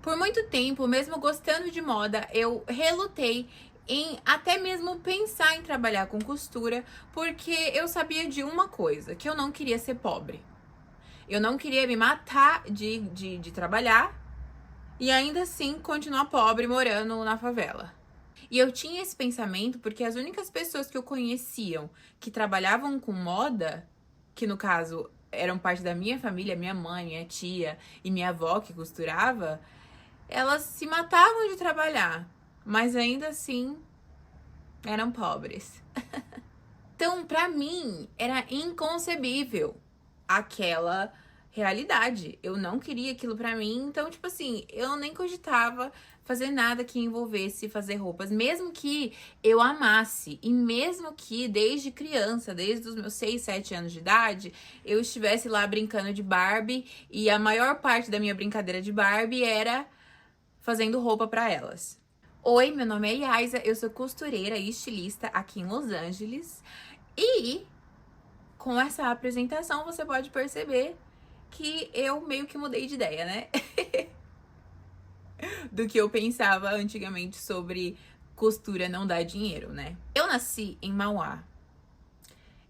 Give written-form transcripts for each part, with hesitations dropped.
Por muito tempo, mesmo gostando de moda, eu relutei em até mesmo pensar em trabalhar com costura, porque eu sabia de uma coisa, que eu não queria ser pobre. Eu não queria me matar de trabalhar e ainda assim continuar pobre morando na favela. E eu tinha esse pensamento porque as únicas pessoas que eu conheciam que trabalhavam com moda, que no caso eram parte da minha família, minha mãe, minha tia e minha avó que costurava, elas se matavam de trabalhar, mas ainda assim eram pobres. Então, pra mim, era inconcebível aquela realidade. Eu não queria aquilo pra mim, então, tipo assim, eu nem cogitava fazer nada que envolvesse fazer roupas, mesmo que eu amasse e mesmo que desde criança, desde os meus 6, 7 anos de idade, eu estivesse lá brincando de Barbie e a maior parte da minha brincadeira de Barbie era fazendo roupa pra elas. Oi, meu nome é Yaisa, eu sou costureira e estilista aqui em Los Angeles. E com essa apresentação você pode perceber que eu meio que mudei de ideia, né? Do que eu pensava antigamente sobre costura não dar dinheiro, né? Eu nasci em Mauá,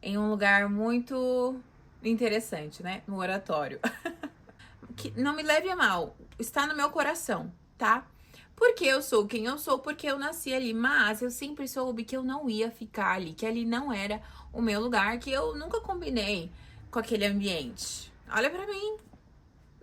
em um lugar muito interessante, né? No Oratório. Que não me leve a mal, está no meu coração, tá? Porque eu sou quem eu sou, porque eu nasci ali, mas eu sempre soube que eu não ia ficar ali, que ali não era o meu lugar, que eu nunca combinei com aquele ambiente. Olha pra mim.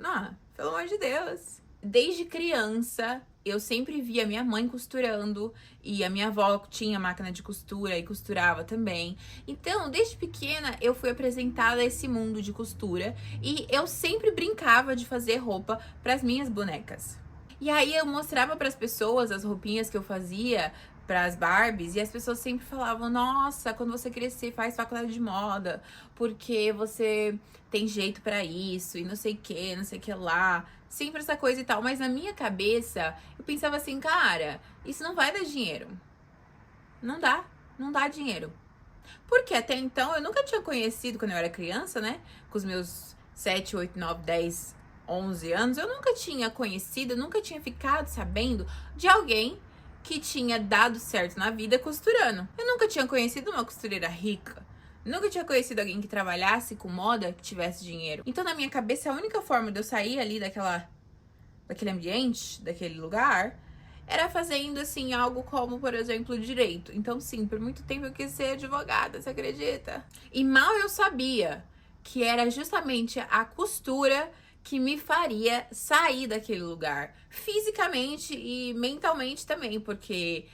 Ah, pelo amor de Deus. Desde criança, eu sempre via minha mãe costurando e a minha avó tinha máquina de costura e costurava também. Então, desde pequena, eu fui apresentada a esse mundo de costura e eu sempre brincava de fazer roupa para as minhas bonecas. E aí eu mostrava para as pessoas as roupinhas que eu fazia para as Barbies e as pessoas sempre falavam: "Nossa, quando você crescer, faz faculdade de moda, porque você tem jeito para isso e não sei o que, não sei o que lá". Sempre essa coisa e tal, mas na minha cabeça eu pensava assim: "Cara, isso não vai dar dinheiro. Não dá, não dá dinheiro". Porque até então eu nunca tinha conhecido, quando eu era criança, né? Com os meus 7, 8, 9, 10, 11 anos, eu nunca tinha conhecido, nunca tinha ficado sabendo de alguém que tinha dado certo na vida costurando. Eu nunca tinha conhecido uma costureira rica. Nunca tinha conhecido alguém que trabalhasse com moda, que tivesse dinheiro. Então, na minha cabeça, a única forma de eu sair ali daquele ambiente, daquele lugar, era fazendo, assim, algo como, por exemplo, direito. Então, sim, por muito tempo eu quis ser advogada, você acredita? E mal eu sabia que era justamente a costura que me faria sair daquele lugar, fisicamente e mentalmente também, porque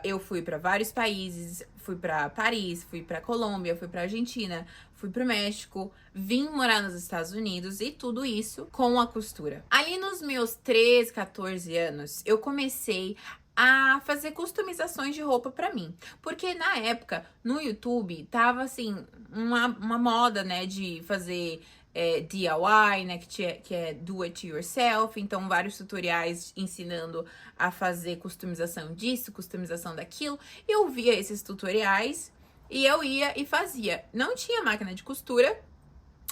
eu fui para vários países, fui para Paris, fui para Colômbia, fui para Argentina, fui pro México, vim morar nos Estados Unidos e tudo isso com a costura. Ali nos meus 13, 14 anos, eu comecei a fazer customizações de roupa pra mim. Porque na época, no YouTube, tava assim, uma moda, né, de fazer DIY, né, que é do it yourself. Então, vários tutoriais ensinando a fazer customização disso, customização daquilo. Eu via esses tutoriais e eu ia e fazia. Não tinha máquina de costura,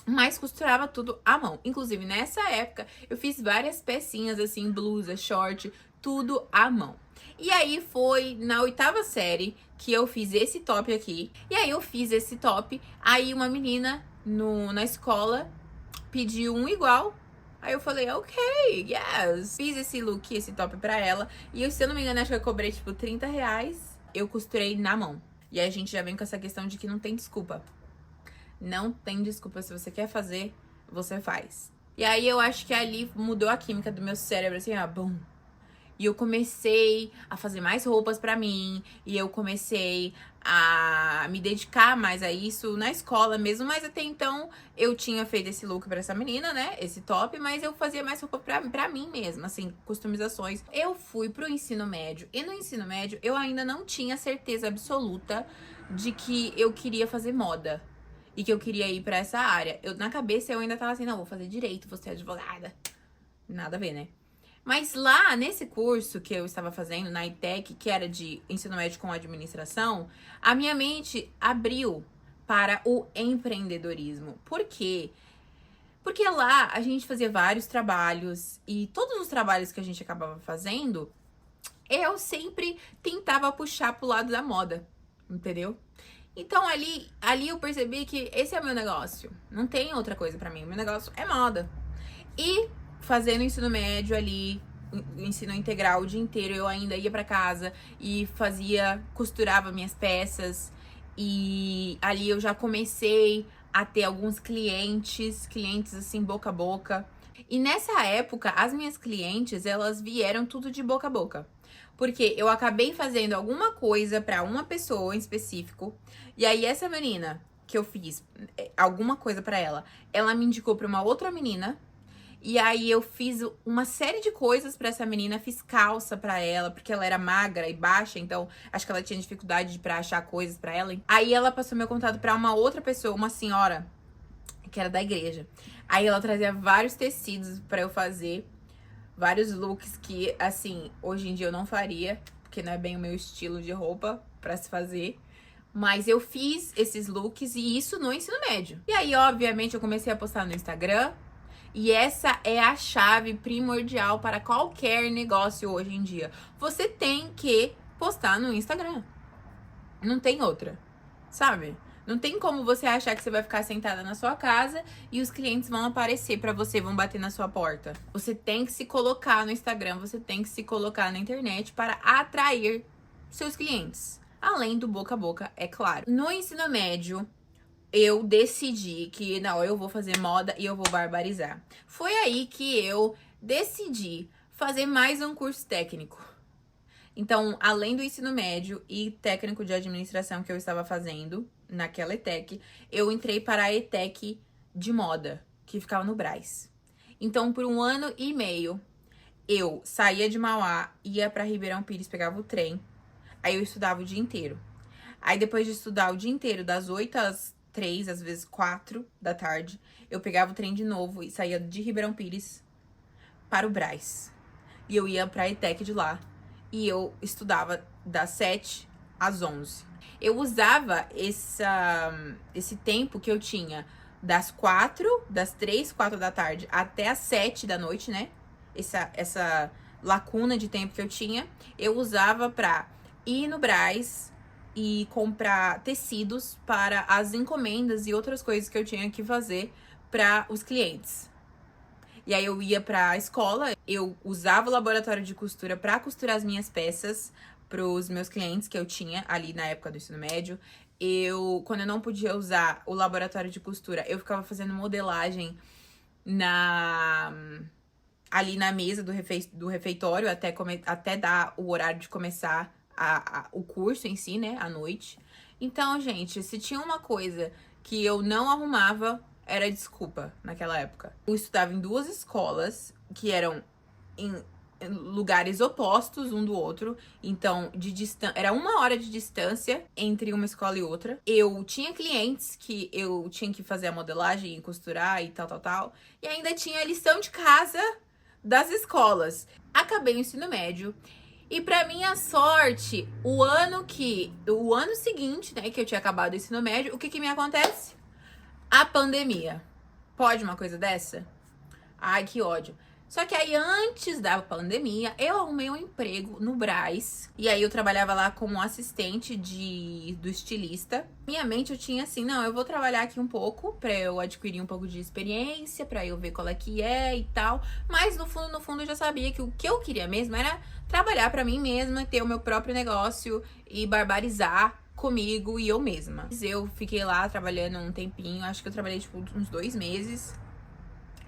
mas costurava tudo à mão. Inclusive, nessa época, eu fiz várias pecinhas, assim, blusa, short, tudo à mão. E aí, foi na 8ª série que eu fiz esse top aqui. E aí, eu fiz esse top. Aí, uma menina na escola pediu um igual. Aí eu falei, ok, yes. Fiz esse look, esse top pra ela. E eu, se eu não me engano, acho que eu cobrei, tipo, R$ 30. Eu costurei na mão. E aí, a gente já vem com essa questão de que não tem desculpa. Não tem desculpa, se você quer fazer, você faz. E aí eu acho que ali mudou a química do meu cérebro, assim, ó, bum. E eu comecei a fazer mais roupas pra mim, e eu comecei a me dedicar mais a isso na escola mesmo, mas até então eu tinha feito esse look pra essa menina, né, esse top, mas eu fazia mais roupa pra mim mesma, assim, customizações. Eu fui pro ensino médio, e no ensino médio eu ainda não tinha certeza absoluta de que eu queria fazer moda. E que eu queria ir pra essa área. Na cabeça eu ainda tava assim, não, vou fazer direito, vou ser advogada. Nada a ver, né? Mas lá, nesse curso que eu estava fazendo, na ITEC, que era de ensino médio com administração, a minha mente abriu para o empreendedorismo. Por quê? Porque lá a gente fazia vários trabalhos e todos os trabalhos que a gente acabava fazendo, eu sempre tentava puxar pro lado da moda, entendeu? Então ali eu percebi que esse é o meu negócio. Não tem outra coisa pra mim. O meu negócio é moda. E fazendo ensino médio ali, ensino integral o dia inteiro, eu ainda ia pra casa e costurava minhas peças. E ali eu já comecei a ter alguns clientes assim, boca a boca. E nessa época, as minhas clientes, elas vieram tudo de boca a boca. Porque eu acabei fazendo alguma coisa pra uma pessoa em específico. E aí essa menina que eu fiz alguma coisa pra ela, ela me indicou pra uma outra menina. E aí eu fiz uma série de coisas pra essa menina, fiz calça pra ela, porque ela era magra e baixa, então acho que ela tinha dificuldade pra achar coisas pra ela. Aí ela passou meu contato pra uma outra pessoa, uma senhora, que era da igreja. Aí ela trazia vários tecidos pra eu fazer, vários looks que, assim, hoje em dia eu não faria, porque não é bem o meu estilo de roupa pra se fazer. Mas eu fiz esses looks e isso no ensino médio. E aí, obviamente, eu comecei a postar no Instagram. E essa é a chave primordial para qualquer negócio hoje em dia. Você tem que postar no Instagram. Não tem outra, sabe? Não tem como você achar que você vai ficar sentada na sua casa e os clientes vão aparecer pra você, vão bater na sua porta. Você tem que se colocar no Instagram, você tem que se colocar na internet para atrair seus clientes. Além do boca a boca, é claro. No ensino médio, eu decidi que, não, eu vou fazer moda e eu vou barbarizar. Foi aí que eu decidi fazer mais um curso técnico. Então, além do ensino médio e técnico de administração que eu estava fazendo naquela ETEC, eu entrei para a ETEC de moda, que ficava no Brás. Então, por 1 ano e meio, eu saía de Mauá, ia para Ribeirão Pires, pegava o trem, aí eu estudava o dia inteiro. Aí, depois de estudar o dia inteiro, das 8 às 3, às vezes 4 da tarde, eu pegava o trem de novo e saía de Ribeirão Pires para o Brás. E eu ia pra ETEC de lá. E eu estudava das 7 às 11. Eu usava esse tempo que eu tinha das 3, 4 da tarde até as 7 da noite, né? Essa lacuna de tempo que eu tinha, eu usava pra ir no Brás e comprar tecidos para as encomendas e outras coisas que eu tinha que fazer para os clientes. E aí eu ia pra escola, eu usava o laboratório de costura pra costurar as minhas peças pros meus clientes que eu tinha ali na época do ensino médio. Quando eu não podia usar o laboratório de costura, eu ficava fazendo modelagem ali na mesa do refeitório até dar o horário de começar o curso em si, né, à noite. Então, gente, se tinha uma coisa que eu não arrumava, era desculpa naquela época. Eu estudava em 2 escolas que eram em lugares opostos um do outro, então era 1 hora de distância entre uma escola e outra. Eu tinha clientes que eu tinha que fazer a modelagem e costurar e tal, e ainda tinha lição de casa das escolas. Acabei o ensino médio. E pra minha sorte, o ano seguinte, né, que eu tinha acabado o ensino médio, o que me acontece? A pandemia. Pode uma coisa dessa? Ai, que ódio. Só que aí, antes da pandemia, eu arrumei um emprego no Brás. E aí, eu trabalhava lá como assistente do estilista. Minha mente, eu tinha assim, não, eu vou trabalhar aqui um pouco pra eu adquirir um pouco de experiência, pra eu ver qual é que é e tal. Mas, no fundo, eu já sabia que o que eu queria mesmo era trabalhar pra mim mesma, ter o meu próprio negócio e barbarizar comigo e eu mesma. Eu fiquei lá trabalhando um tempinho, acho que eu trabalhei tipo uns 2 meses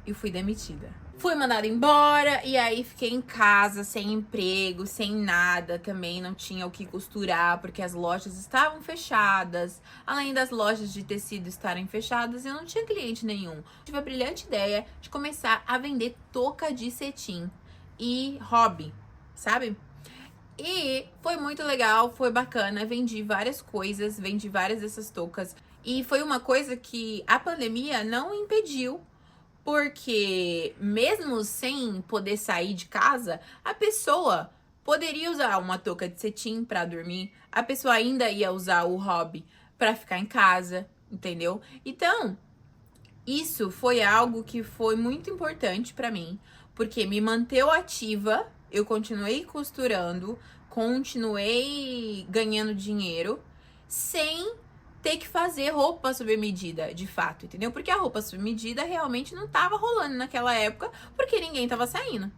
e fui demitida. Fui mandada embora e aí fiquei em casa, sem emprego, sem nada. Também não tinha o que costurar, porque as lojas estavam fechadas. Além das lojas de tecido estarem fechadas, eu não tinha cliente nenhum. Tive a brilhante ideia de começar a vender touca de cetim e hobby, sabe? E foi muito legal, foi bacana, vendi várias coisas, vendi várias dessas toucas. E foi uma coisa que a pandemia não impediu, porque mesmo sem poder sair de casa, a pessoa poderia usar uma touca de cetim pra dormir, a pessoa ainda ia usar o hobby pra ficar em casa, entendeu? Então, Isso foi algo que foi muito importante pra mim, porque me manteve ativa, eu continuei costurando, continuei ganhando dinheiro, sem ter que fazer roupa sob medida, de fato, entendeu? Porque a roupa sob medida realmente não tava rolando naquela época, porque ninguém tava saindo.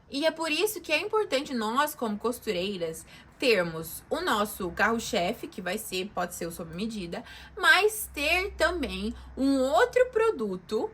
E é por isso que é importante nós, como costureiras, termos o nosso carro-chefe, que pode ser o sob medida, mas ter também um outro produto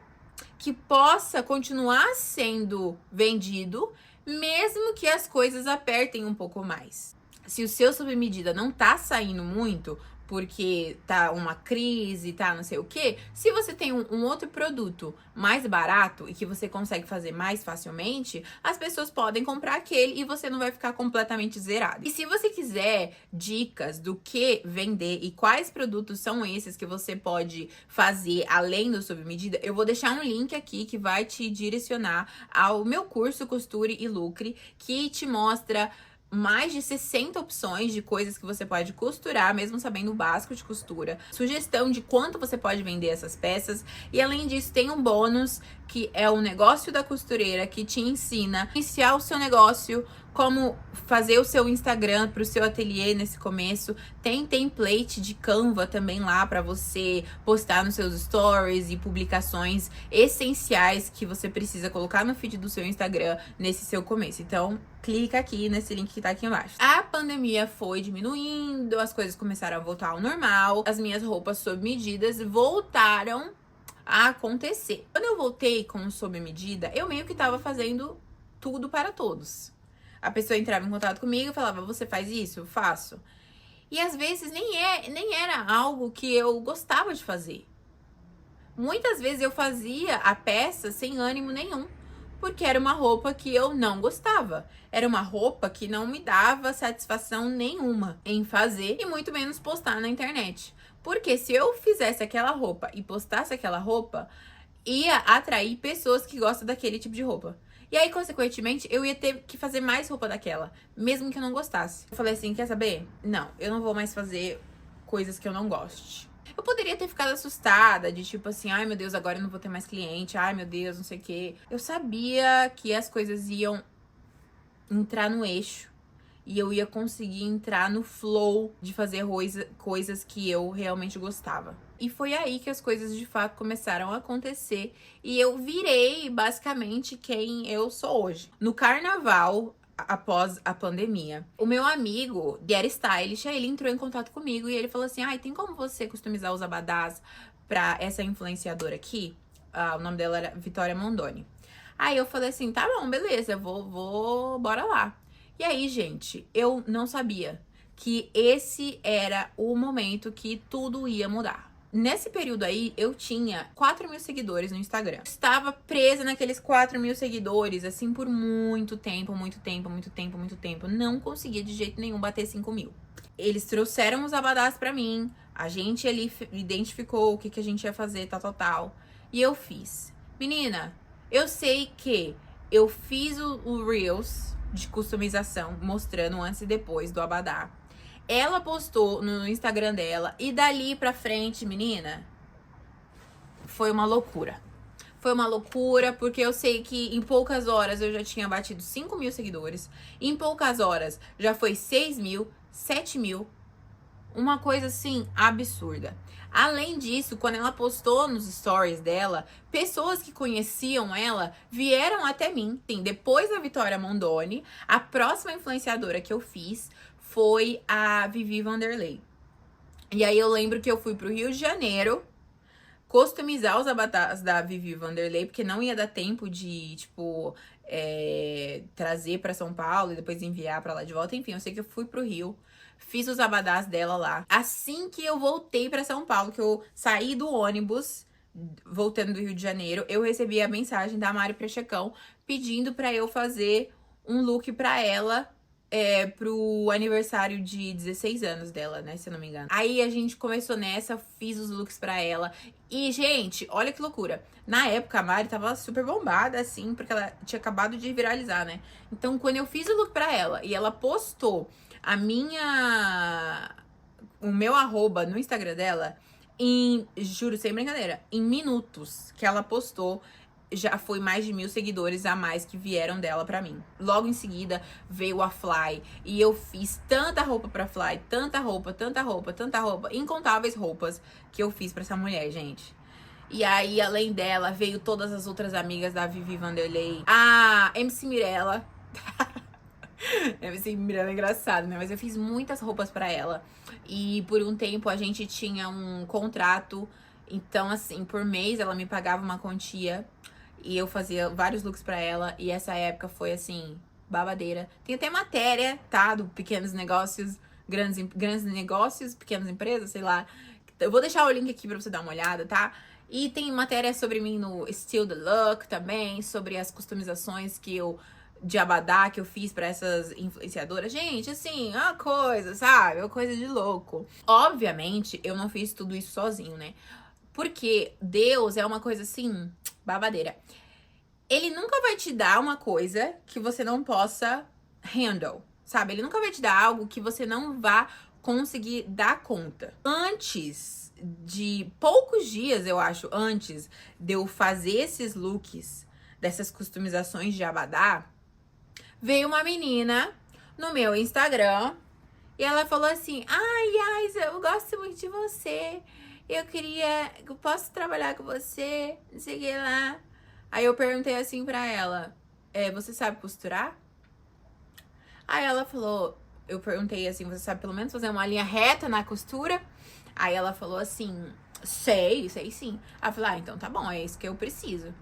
que possa continuar sendo vendido, mesmo que as coisas apertem um pouco mais. Se o seu sob medida não tá saindo muito, porque tá uma crise, tá não sei o que, se você tem um outro produto mais barato e que você consegue fazer mais facilmente, as pessoas podem comprar aquele e você não vai ficar completamente zerado. E se você quiser dicas do que vender e quais produtos são esses que você pode fazer além do sob medida, eu vou deixar um link aqui que vai te direcionar ao meu curso Costure e Lucre, que te mostra mais de 60 opções de coisas que você pode costurar, mesmo sabendo o básico de costura. Sugestão de quanto você pode vender essas peças. E além disso, tem um bônus que é o negócio da costureira, que te ensina a iniciar o seu negócio, como fazer o seu Instagram para o seu ateliê nesse começo. Tem template de Canva também lá para você postar nos seus stories e publicações essenciais que você precisa colocar no feed do seu Instagram nesse seu começo. Então, clica aqui nesse link que tá aqui embaixo. A pandemia foi diminuindo, as coisas começaram a voltar ao normal, as minhas roupas sob medidas voltaram a acontecer. Quando eu voltei com o sob medida, eu meio que tava fazendo tudo para todos. A pessoa entrava em contato comigo e falava, você faz isso? Eu faço. E às vezes nem era algo que eu gostava de fazer. Muitas vezes eu fazia a peça sem ânimo nenhum, porque era uma roupa que eu não gostava. Era uma roupa que não me dava satisfação nenhuma em fazer e muito menos postar na internet. Porque se eu fizesse aquela roupa e postasse aquela roupa, ia atrair pessoas que gostam daquele tipo de roupa. E aí, consequentemente, eu ia ter que fazer mais roupa daquela, mesmo que eu não gostasse. Eu falei assim, quer saber? Não, eu não vou mais fazer coisas que eu não goste. Eu poderia ter ficado assustada, de tipo assim, ai meu Deus, agora eu não vou ter mais cliente, ai meu Deus, não sei o quê. Eu sabia que as coisas iam entrar no eixo e eu ia conseguir entrar no flow de fazer coisas que eu realmente gostava. E foi aí que as coisas de fato começaram a acontecer e eu virei basicamente quem eu sou hoje. No carnaval, após a pandemia, o meu amigo, Get Stylish, ele entrou em contato comigo e ele falou assim, ai, tem como você customizar os abadás pra essa influenciadora aqui? O nome dela era Vitória Mondoni. Aí eu falei assim, tá bom, beleza, bora lá. E aí, gente, eu não sabia que esse era o momento que tudo ia mudar. Nesse período aí, eu tinha 4.000 seguidores no Instagram. Estava presa naqueles 4.000 seguidores, assim, por muito tempo. Não conseguia de jeito nenhum bater 5.000. Eles trouxeram os abadás pra mim. A gente ali identificou o que a gente ia fazer, tal. E eu fiz. Menina, eu sei que eu fiz o Reels de customização, mostrando antes e depois do abadá. Ela postou no Instagram dela e dali pra frente, menina, foi uma loucura. Foi uma loucura porque eu sei que em poucas horas eu já tinha batido 5.000 seguidores. Em poucas horas já foi 6.000, 7.000. Uma coisa assim absurda. Além disso, quando ela postou nos stories dela, pessoas que conheciam ela vieram até mim. Sim, depois da Vitória Mondoni, a próxima influenciadora que eu fiz foi a Vivi Vanderlei. E aí eu lembro que eu fui pro Rio de Janeiro customizar os abadás da Vivi Vanderlei, porque não ia dar tempo de, tipo, trazer pra São Paulo e depois enviar pra lá de volta. Enfim, eu sei que eu fui pro Rio, fiz os abadás dela lá. Assim que eu voltei pra São Paulo, que eu saí do ônibus, voltando do Rio de Janeiro, eu recebi a mensagem da Mari Prechecão pedindo pra eu fazer um look pra ela, pro aniversário de 16 anos dela, né, se eu não me engano. Aí a gente começou nessa, fiz os looks pra ela. E, gente, olha que loucura. Na época, a Mari tava super bombada, assim, porque ela tinha acabado de viralizar, né? Então, quando eu fiz o look pra ela e ela postou o meu arroba no Instagram dela, Juro, sem brincadeira, em minutos que ela postou, já foi mais de 1.000 seguidores a mais que vieram dela pra mim. Logo em seguida veio a Fly e eu fiz tanta roupa pra Fly, tanta roupa, incontáveis roupas que eu fiz pra essa mulher, gente. E aí, além dela, veio todas as outras amigas da Vivi Vanderlei, a MC Mirella. MC Mirella é engraçado, né? Mas eu fiz muitas roupas pra ela. E por um tempo a gente tinha um contrato. Então, assim, por mês ela me pagava uma quantia. E eu fazia vários looks pra ela. E essa época foi, assim, babadeira. Tem até matéria, tá? Do Pequenos Negócios, grandes negócios, pequenas empresas, sei lá. Eu vou deixar o link aqui pra você dar uma olhada, tá? E tem matéria sobre mim no Still the Look também. Sobre as customizações de abadá que eu fiz pra essas influenciadoras. Gente, assim, é uma coisa, sabe? É uma coisa de louco. Obviamente, eu não fiz tudo isso sozinho, né? Porque Deus é uma coisa assim, babadeira. Ele nunca vai te dar uma coisa que você não possa handle, sabe? Ele nunca vai te dar algo que você não vá conseguir dar conta. Poucos dias, eu acho, antes de eu fazer esses looks, dessas customizações de abadá, veio uma menina no meu Instagram e ela falou assim: ai, Isa, eu gosto muito de você. Eu posso trabalhar com você? Não sei o que lá. Aí eu perguntei assim pra ela: você sabe costurar? Aí ela falou: eu perguntei assim: você sabe pelo menos fazer uma linha reta na costura? Aí ela falou assim: sei sim. Aí eu falei: então tá bom, é isso que eu preciso.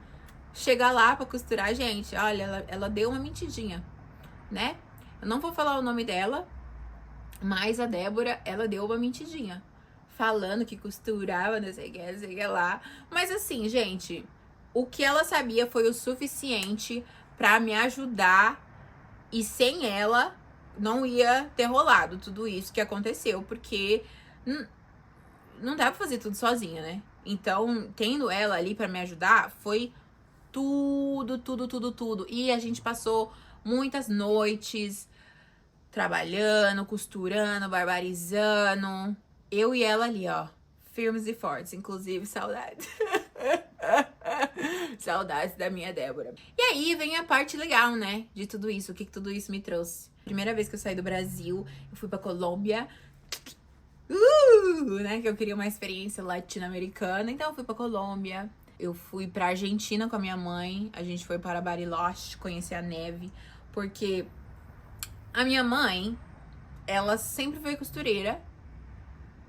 Chegar lá pra costurar, gente, olha, ela deu uma mentidinha, né? Eu não vou falar o nome dela, mas a Débora, ela deu uma mentidinha. Falando que costurava, não sei o que lá. Mas assim, gente, o que ela sabia foi o suficiente pra me ajudar. E sem ela, não ia ter rolado tudo isso que aconteceu. Porque não dá pra fazer tudo sozinha, né? Então, tendo ela ali pra me ajudar, foi tudo. E a gente passou muitas noites trabalhando, costurando, barbarizando. Eu e ela ali, ó, firmes e fortes. Inclusive, saudades. Saudades da minha Débora. E aí vem a parte legal, né? De tudo isso. O que tudo isso me trouxe. Primeira vez que eu saí do Brasil, eu fui pra Colômbia. Né? Que eu queria uma experiência latino-americana. Então eu fui pra Colômbia. Eu fui pra Argentina com a minha mãe. A gente foi para Bariloche conhecer a neve. Porque a minha mãe, ela sempre foi costureira.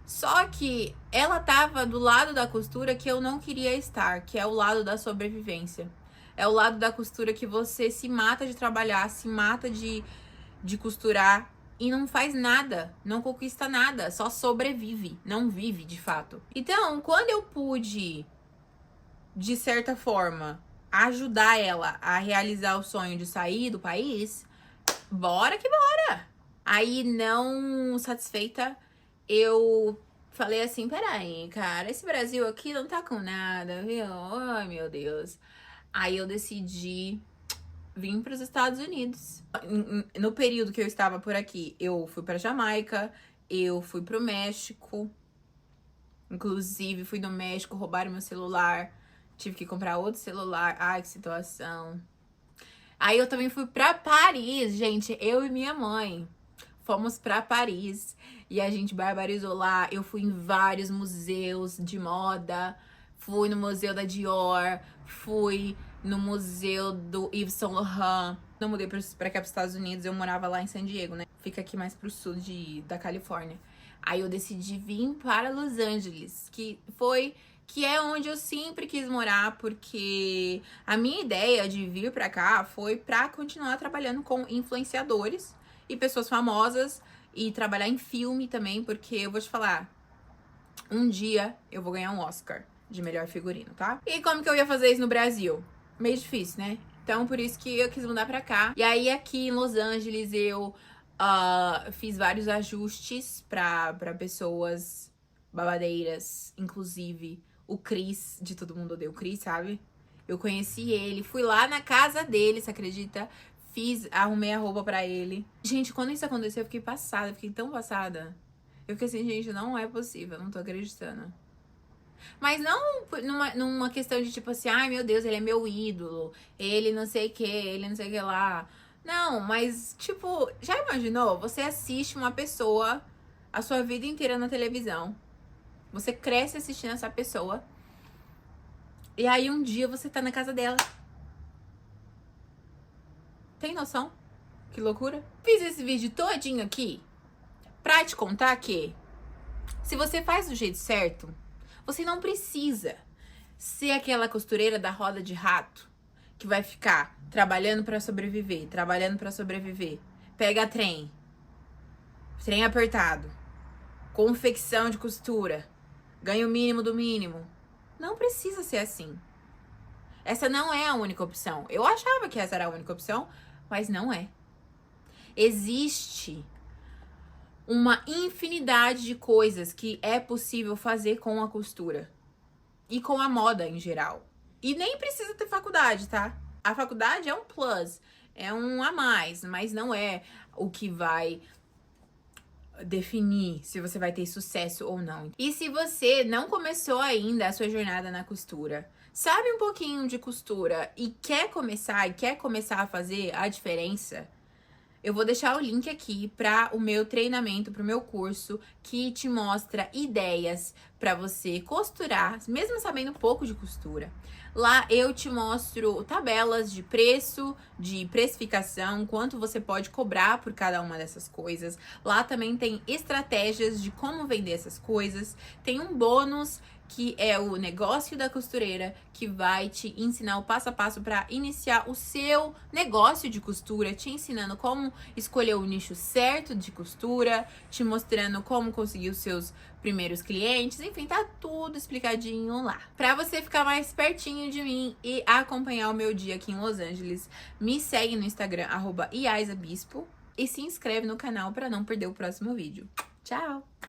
Só que ela tava do lado da costura que eu não queria estar, que é o lado da sobrevivência. É o lado da costura que você se mata de trabalhar, se mata de costurar e não faz nada, não conquista nada, só sobrevive, não vive de fato. Então, quando eu pude, de certa forma, ajudar ela a realizar o sonho de sair do país, bora que bora! Aí, não satisfeita, eu falei assim: peraí, cara, esse Brasil aqui não tá com nada, viu? Ai, meu Deus. Aí eu decidi vir para os Estados Unidos. No período que eu estava por aqui, eu fui para Jamaica, eu fui pro México. Inclusive, fui no México, roubaram meu celular. Tive que comprar outro celular. Ai, que situação. Aí eu também fui pra Paris, gente. Eu e minha mãe fomos pra Paris e a gente barbarizou lá. Eu fui em vários museus de moda. Fui no museu da Dior. Fui no museu do Yves Saint Laurent. Não mudei pra cá, pros Estados Unidos. Eu morava lá em San Diego, né? Fica aqui mais pro sul da Califórnia. Aí eu decidi vir para Los Angeles, que é onde eu sempre quis morar, porque a minha ideia de vir pra cá foi pra continuar trabalhando com influenciadores e pessoas famosas e trabalhar em filme também, porque eu vou te falar, um dia eu vou ganhar um Oscar de melhor figurino, tá? E como que eu ia fazer isso no Brasil? Meio difícil, né? Então, por isso que eu quis mudar pra cá. E aí, aqui em Los Angeles, eu fiz vários ajustes pra pessoas babadeiras, inclusive o Chris, de Todo Mundo Odeia o Chris, sabe? Eu conheci ele, fui lá na casa dele, você acredita? Arrumei a roupa pra ele. Gente, quando isso aconteceu, eu fiquei passada, fiquei tão passada. Eu fiquei assim, gente, não é possível, não tô acreditando. Mas não numa questão de tipo assim, ai meu Deus, ele é meu ídolo, ele não sei o que, ele não sei o que lá. Não, mas tipo, já imaginou? Você assiste uma pessoa a sua vida inteira na televisão. Você cresce assistindo essa pessoa. E aí um dia você tá na casa dela. Tem noção? Que loucura. Fiz esse vídeo todinho aqui pra te contar que se você faz do jeito certo, você não precisa ser aquela costureira da roda de rato que vai ficar trabalhando pra sobreviver, trabalhando pra sobreviver. Pega trem apertado, confecção de costura, ganha o mínimo do mínimo. Não precisa ser assim. Essa não é a única opção. Eu achava que essa era a única opção, mas não é. Existe uma infinidade de coisas que é possível fazer com a costura e com a moda em geral. E nem precisa ter faculdade, tá? A faculdade é um plus, é um a mais, mas não é o que vai definir se você vai ter sucesso ou não. E se você não começou ainda a sua jornada na costura, sabe um pouquinho de costura e quer começar a fazer a diferença, eu vou deixar o link aqui para o meu treinamento, para o meu curso, que te mostra ideias para você costurar, mesmo sabendo pouco de costura. Lá eu te mostro tabelas de preço, de precificação, quanto você pode cobrar por cada uma dessas coisas. Lá também tem estratégias de como vender essas coisas. Tem um bônus que é o negócio da costureira, que vai te ensinar o passo a passo para iniciar o seu negócio de costura, te ensinando como escolher o nicho certo de costura, te mostrando como conseguir os seus primeiros clientes, enfim, tá tudo explicadinho lá. Para você ficar mais pertinho de mim e acompanhar o meu dia aqui em Los Angeles, me segue no Instagram @iaisabispo e se inscreve no canal para não perder o próximo vídeo. Tchau!